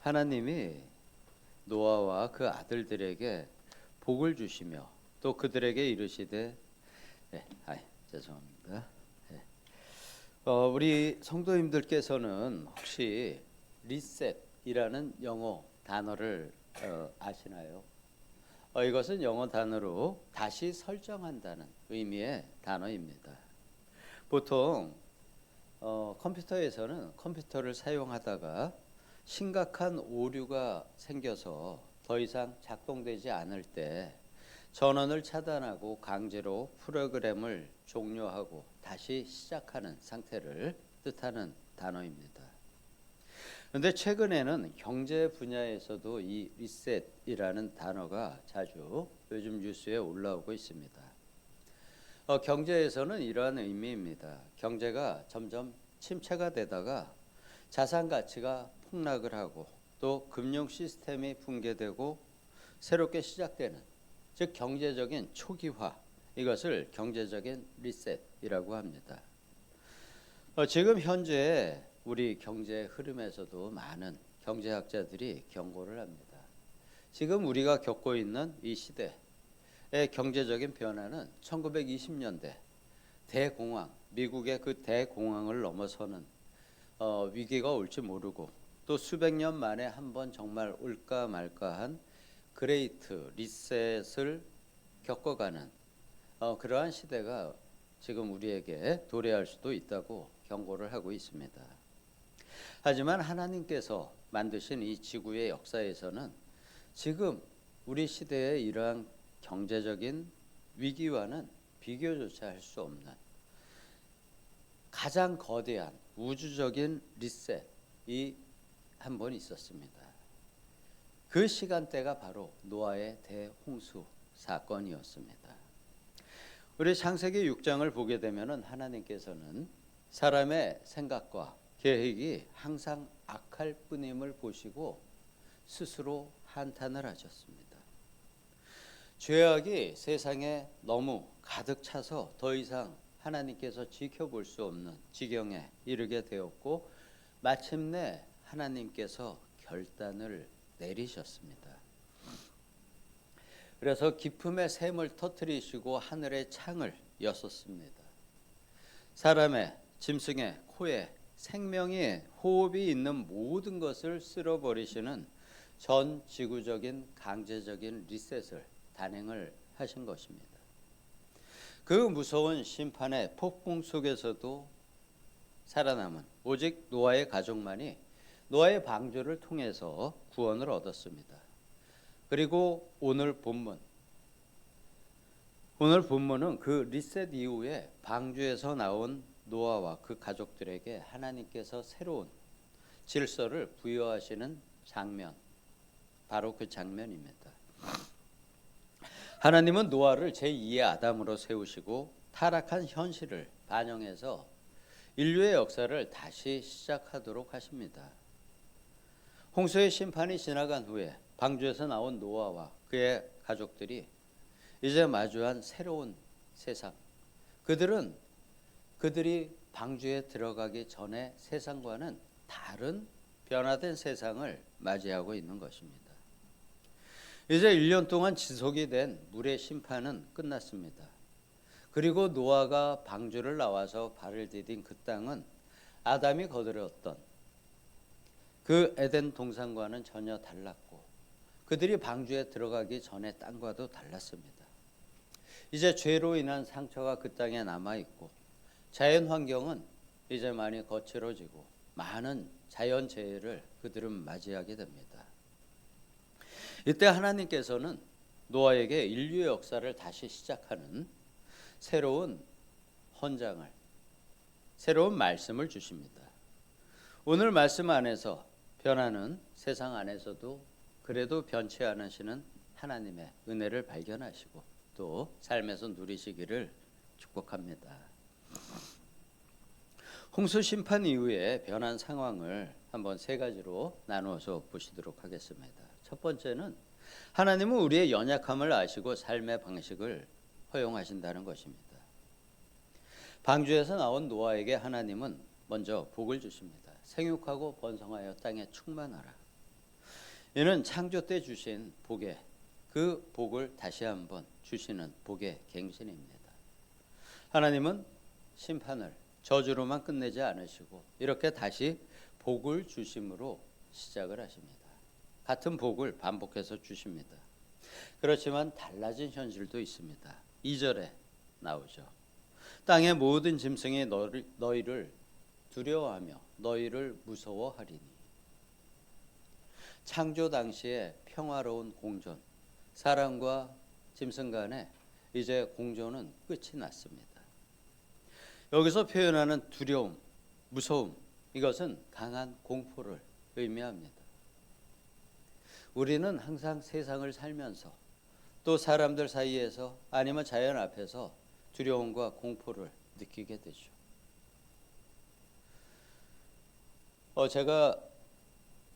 하나님이 노아와 그 아들들에게 복을 주시며 또 그들에게 이르시되 죄송합니다. 우리 성도님들께서는 혹시 리셋이라는 영어 단어를 아시나요? 이것은 영어 단어로 다시 설정한다는 의미의 단어입니다. 보통 컴퓨터에서는 컴퓨터를 사용하다가 심각한 오류가 생겨서 더 이상 작동되지 않을 때 전원을 차단하고 강제로 프로그램을 종료하고 다시 시작하는 상태를 뜻하는 단어입니다. 그런데 최근에는 경제 분야에서도 이 리셋이라는 단어가 자주 요즘 뉴스에 올라오고 있습니다. 경제에서는 이러한 의미입니다. 경제가 점점 침체가 되다가 자산 가치가 폭락을 하고 또 금융 시스템이 붕괴되고 새롭게 시작되는, 즉 경제적인 초기화, 이것을 경제적인 리셋이라고 합니다. 지금 현재 우리 경제 흐름에서도 많은 경제학자들이 경고를 합니다. 지금 우리가 겪고 있는 이 시대의 경제적인 변화는 1920년대 대공황, 미국의 그 대공황을 넘어서는 위기가 올지 모르고 또 수백 년 만에 한번 정말 올까 말까한 그레이트 리셋을 겪어가는 그러한 시대가 지금 우리에게 도래할 수도 있다고 경고를 하고 있습니다. 하지만 하나님께서 만드신 이 지구의 역사에서는 지금 우리 시대의 이러한 경제적인 위기와는 비교조차 할 수 없는 가장 거대한 우주적인 리셋이 한 번 있었습니다. 그 시간대가 바로 노아의 대홍수 사건이었습니다. 우리 창세기 6장을 보게 되면은 하나님께서는 사람의 생각과 계획이 항상 악할 뿐임을 보시고 스스로 한탄을 하셨습니다. 죄악이 세상에 너무 가득 차서 더 이상 하나님께서 지켜볼 수 없는 지경에 이르게 되었고 마침내 하나님께서 결단을 내리셨습니다. 그래서 기품의 샘을 터뜨리시고 하늘의 창을 여셨습니다. 사람의, 짐승의 코에 생명의 호흡이 있는 모든 것을 쓸어버리시는 전 지구적인 강제적인 리셋을 단행을 하신 것입니다. 그 무서운 심판의 폭풍 속에서도 살아남은 오직 노아의 가족만이 노아의 방주를 통해서 구원을 얻었습니다. 그리고 오늘 본문은 그 리셋 이후에 방주에서 나온 노아와 그 가족들에게 하나님께서 새로운 질서를 부여하시는 장면, 바로 그 장면입니다. 하나님은 노아를 제2의 아담으로 세우시고 타락한 현실을 반영해서 인류의 역사를 다시 시작하도록 하십니다. 홍수의 심판이 지나간 후에 방주에서 나온 노아와 그의 가족들이 이제 마주한 새로운 세상, 그들이 방주에 들어가기 전에 세상과는 다른 변화된 세상을 맞이하고 있는 것입니다. 이제 1년 동안 지속이 된 물의 심판은 끝났습니다. 그리고 노아가 방주를 나와서 발을 디딘 그 땅은 아담이 거들었던 그 에덴 동산과는 전혀 달랐고 그들이 방주에 들어가기 전에 땅과도 달랐습니다. 이제 죄로 인한 상처가 그 땅에 남아있고 자연 환경은 이제 많이 거칠어지고 많은 자연재해를 그들은 맞이하게 됩니다. 이때 하나님께서는 노아에게 인류의 역사를 다시 시작하는 새로운 헌장을, 새로운 말씀을 주십니다. 오늘 말씀 안에서 변하는 세상 안에서도 그래도 변치 않으시는 하나님의 은혜를 발견하시고 또 삶에서 누리시기를 축복합니다. 홍수 심판 이후에 변한 상황을 한번 세 가지로 나누어서 보시도록 하겠습니다. 첫 번째는 하나님은 우리의 연약함을 아시고 삶의 방식을 허용하신다는 것입니다. 방주에서 나온 노아에게 하나님은 먼저 복을 주십니다. 생육하고 번성하여 땅에 충만하라. 이는 창조 때 주신 복에 그 복을 다시 한번 주시는 복의 갱신입니다. 하나님은 심판을 저주로만 끝내지 않으시고 이렇게 다시 복을 주심으로 시작을 하십니다. 같은 복을 반복해서 주십니다. 그렇지만 달라진 현실도 있습니다. 2절에 나오죠. 땅의 모든 짐승이 너희를 두려워하며 너희를 무서워하리니. 창조 당시에 평화로운 공존, 사람과 짐승 간에 이제 공존은 끝이 났습니다. 여기서 표현하는 두려움, 무서움, 이것은 강한 공포를 의미합니다. 우리는 항상 세상을 살면서 또 사람들 사이에서 아니면 자연 앞에서 두려움과 공포를 느끼게 되죠. 제가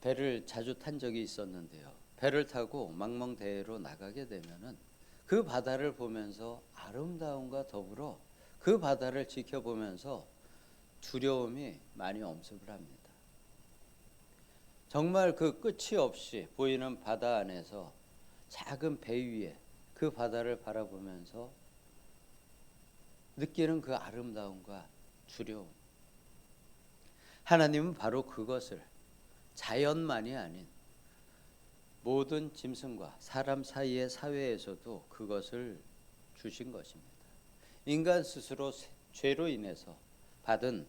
배를 자주 탄 적이 있었는데요. 배를 타고 망망대해로 나가게 되면은 그 바다를 보면서 아름다움과 더불어 그 바다를 지켜보면서 두려움이 많이 엄습을 합니다. 정말 그 끝이 없이 보이는 바다 안에서 작은 배 위에 그 바다를 바라보면서 느끼는 그 아름다움과 두려움. 하나님은 바로 그것을 자연만이 아닌 모든 짐승과 사람 사이의 사회에서도 그것을 주신 것입니다. 인간 스스로 죄로 인해서 받은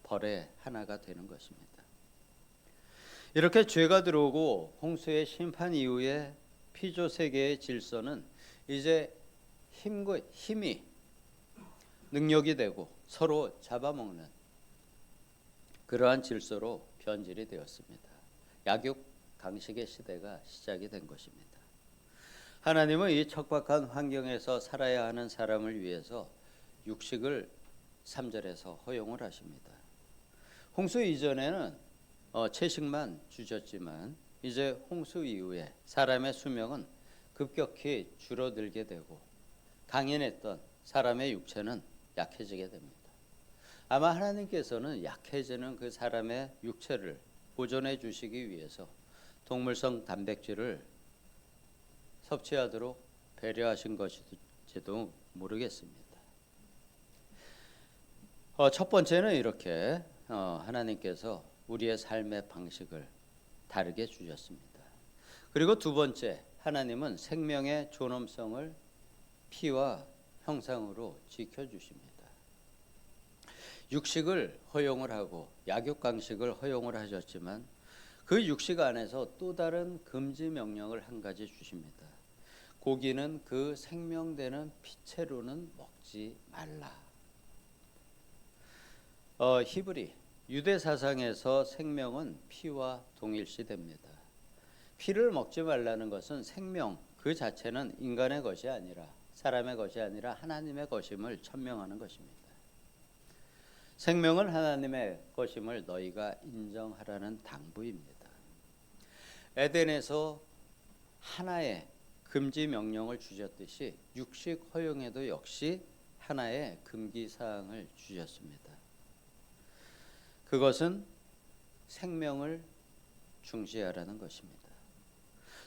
벌의 하나가 되는 것입니다. 이렇게 죄가 들어오고 홍수의 심판 이후에 피조 세계의 질서는 이제 힘이 능력이 되고 서로 잡아먹는 그러한 질서로 변질이 되었습니다. 약육 강식의 시대가 시작이 된 것입니다. 하나님은 이 척박한 환경에서 살아야 하는 사람을 위해서 육식을 3절에서 허용을 하십니다. 홍수 이전에는 채식만 주셨지만 이제 홍수 이후에 사람의 수명은 급격히 줄어들게 되고 강인했던 사람의 육체는 약해지게 됩니다. 아마 하나님께서는 약해지는 그 사람의 육체를 보존해 주시기 위해서 동물성 단백질을 섭취하도록 배려하신 것일지도 모르겠습니다. 첫 번째는 이렇게 하나님께서 우리의 삶의 방식을 다르게 주셨습니다. 그리고 두 번째, 하나님은 생명의 존엄성을 피와 형상으로 지켜주십니다. 육식을 허용을 하고 약육강식을 허용을 하셨지만 그 육식 안에서 또 다른 금지 명령을 한 가지 주십니다. 고기는 그 생명되는 피채로는 먹지 말라. 히브리 유대 사상에서 생명은 피와 동일시됩니다. 피를 먹지 말라는 것은 생명 그 자체는 인간의 것이 아니라 사람의 것이 아니라 하나님의 것임을 천명하는 것입니다. 생명은 하나님의 것임을 너희가 인정하라는 당부입니다. 에덴에서 하나의 금지 명령을 주셨듯이 육식 허용에도 역시 하나의 금기 사항을 주셨습니다. 그것은 생명을 중시하라는 것입니다.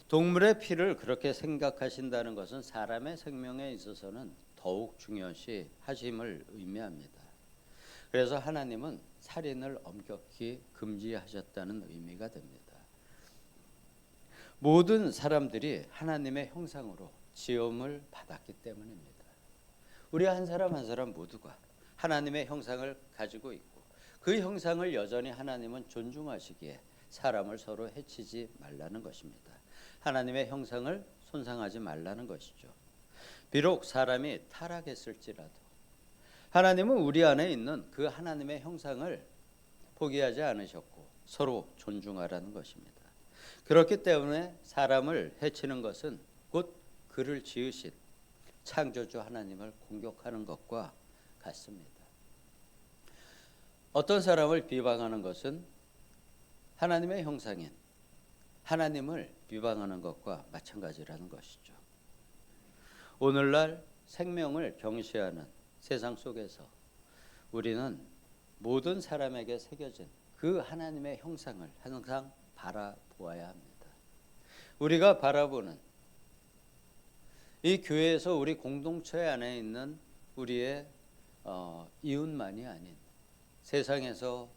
동물의 피를 그렇게 생각하신다는 것은 사람의 생명에 있어서는 더욱 중요시 하심을 의미합니다. 그래서 하나님은 살인을 엄격히 금지하셨다는 의미가 됩니다. 모든 사람들이 하나님의 형상으로 지음을 받았기 때문입니다. 우리 한 사람 한 사람 모두가 하나님의 형상을 가지고 있고 그 형상을 여전히 하나님은 존중하시기에 사람을 서로 해치지 말라는 것입니다. 하나님의 형상을 손상하지 말라는 것이죠. 비록 사람이 타락했을지라도 하나님은 우리 안에 있는 그 하나님의 형상을 포기하지 않으셨고 서로 존중하라는 것입니다. 그렇기 때문에 사람을 해치는 것은 곧 그를 지으신 창조주 하나님을 공격하는 것과 같습니다. 어떤 사람을 비방하는 것은 하나님의 형상인 하나님을 비방하는 것과 마찬가지라는 것이죠. 오늘날 생명을 경시하는 세상 속에서 우리는 모든 사람에게 새겨진 그 하나님의 형상을 항상 바라보아야 합니다. 우리가 바라보는 이 교회에서 우리 공동체 안에 있는 우리의 이웃만이 아닌 세상에서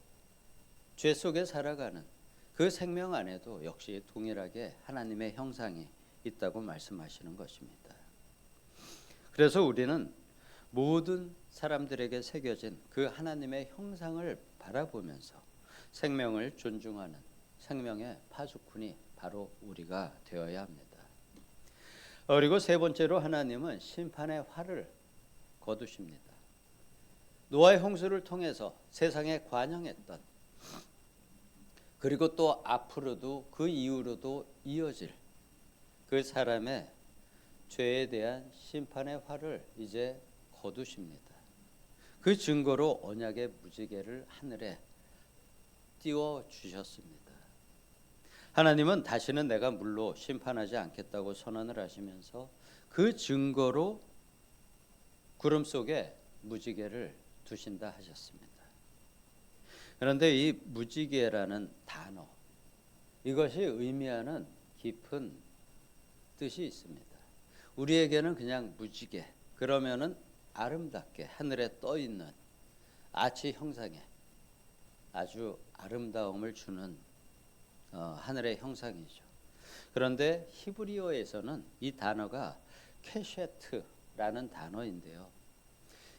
죄 속에 살아가는 그 생명 안에도 역시 동일하게 하나님의 형상이 있다고 말씀하시는 것입니다. 그래서 우리는 모든 사람들에게 새겨진 그 하나님의 형상을 바라보면서 생명을 존중하는 생명의 파수꾼이 바로 우리가 되어야 합니다. 그리고 세 번째로 하나님은 심판의 활을 거두십니다. 노아의 홍수를 통해서 세상에 관영했던 그리고 또 앞으로도 그 이후로도 이어질 그 사람의 죄에 대한 심판의 활을 이제 거두십니다. 그 증거로 언약의 무지개를 하늘에 띄워 주셨습니다. 하나님은 다시는 내가 물로 심판하지 않겠다고 선언을 하시면서 그 증거로 구름 속에 무지개를 두신다 하셨습니다. 그런데 이 무지개라는 단어, 이것이 의미하는 깊은 뜻이 있습니다. 우리에게는 그냥 무지개, 그러면은 아름답게 하늘에 떠 있는 아치 형상의 아주 아름다움을 주는 하늘의 형상이죠. 그런데 히브리어에서는 이 단어가 케셰트라는 단어인데요.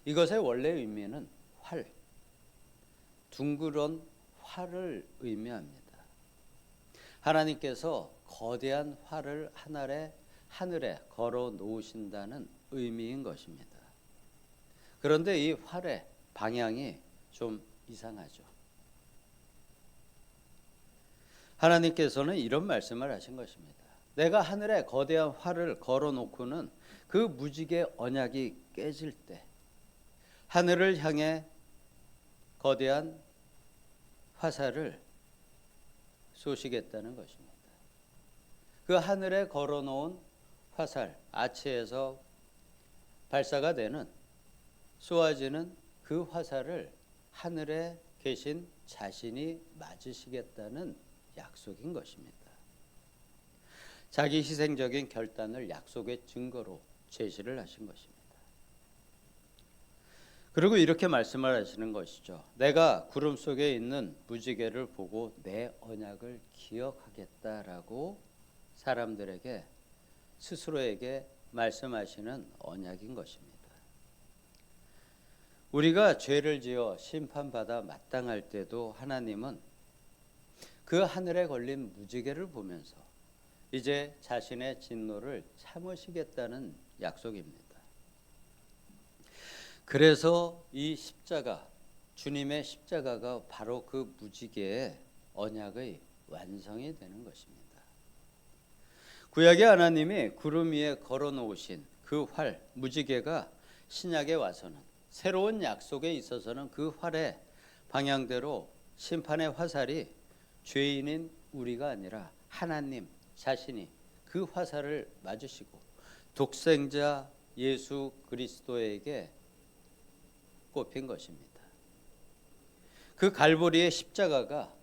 이것의 원래 의미는 활, 둥그런 활을 의미합니다. 하나님께서 거대한 활을 하늘에 걸어 놓으신다는 의미인 것입니다. 그런데 이 활의 방향이 좀 이상하죠. 하나님께서는 이런 말씀을 하신 것입니다. 내가 하늘에 거대한 활을 걸어 놓고는 그 무지개 언약이 깨질 때 하늘을 향해 거대한 화살을 쏘시겠다는 것입니다. 그 하늘에 걸어 놓은 화살, 아치에서 발사가 되는 쏘아지는 그 화살을 하늘에 계신 자신이 맞으시겠다는 약속인 것입니다. 자기 희생적인 결단을 약속의 증거로 제시를 하신 것입니다. 그리고 이렇게 말씀을 하시는 것이죠. 내가 구름 속에 있는 무지개를 보고 내 언약을 기억하겠다라고 사람들에게 스스로에게 말씀하시는 언약인 것입니다. 우리가 죄를 지어 심판받아 마땅할 때도 하나님은 그 하늘에 걸린 무지개를 보면서 이제 자신의 진노를 참으시겠다는 약속입니다. 그래서 이 십자가, 주님의 십자가가 바로 그 무지개의 언약의 완성이 되는 것입니다. 구약의 하나님이 구름 위에 걸어놓으신 그 활, 무지개가 신약에 와서는 새로운 약속에 있어서는 그 활의 방향대로 심판의 화살이 죄인인 우리가 아니라 하나님 자신이 그 화살을 맞으시고 독생자 예수 그리스도에게 꼽힌 것입니다. 그 갈보리의 십자가가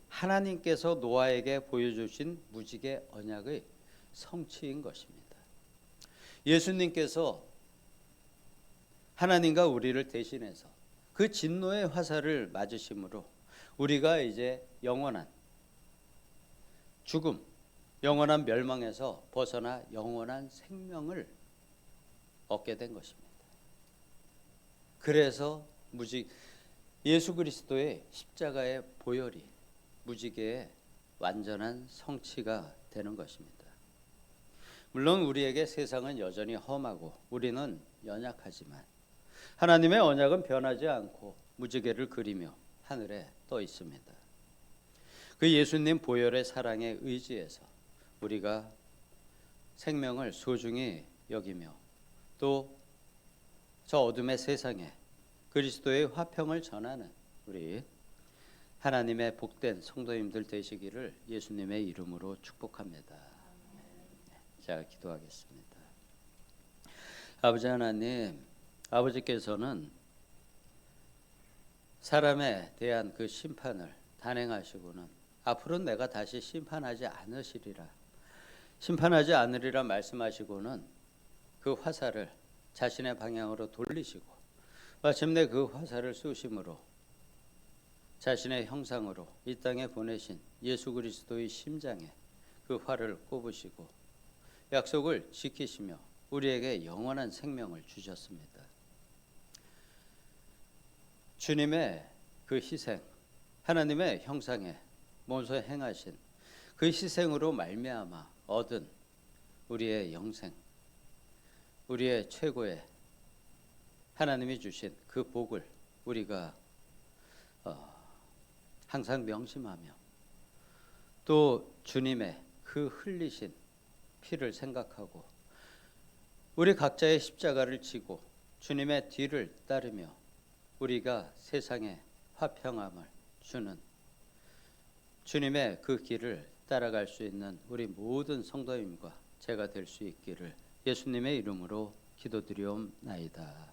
하나님께서 노아에게 보여주신 무지개 언약의 성취인 것입니다. 예수님께서 하나님과 우리를 대신해서 그 진노의 화살을 맞으심으로 우리가 이제 영원한 죽음, 영원한 멸망에서 벗어나 영원한 생명을 얻게 된 것입니다. 그래서 예수 그리스도의 십자가의 보혈이 무지개의 완전한 성취가 되는 것입니다. 물론 우리에게 세상은 여전히 험하고 우리는 연약하지만 하나님의 언약은 변하지 않고 무지개를 그리며 하늘에 떠 있습니다. 그 예수님 보혈의 사랑에 의지해서 우리가 생명을 소중히 여기며 또 저 어둠의 세상에 그리스도의 화평을 전하는 우리 하나님의 복된 성도님들 되시기를 예수님의 이름으로 축복합니다. 자, 기도하겠습니다. 아버지 하나님, 아버지께서는 사람에 대한 그 심판을 단행하시고는 앞으로는 내가 다시 심판하지 않으시리라 심판하지 않으리라 말씀하시고는 그 화살을 자신의 방향으로 돌리시고 마침내 그 화살을 쏘심으로 자신의 형상으로 이 땅에 보내신 예수 그리스도의 심장에 그 활을 꼽으시고 약속을 지키시며 우리에게 영원한 생명을 주셨습니다. 주님의 그 희생, 하나님의 형상에 모서 행하신 그 희생으로 말미암아 얻은 우리의 영생, 우리의 최고의 하나님이 주신 그 복을 우리가 항상 명심하며 또 주님의 그 흘리신 피를 생각하고 우리 각자의 십자가를 지고 주님의 뒤를 따르며 우리가 세상에 화평함을 주는 주님의 그 길을 따라갈 수 있는 우리 모든 성도님과 제가 될 수 있기를 예수님의 이름으로 기도드리옵나이다.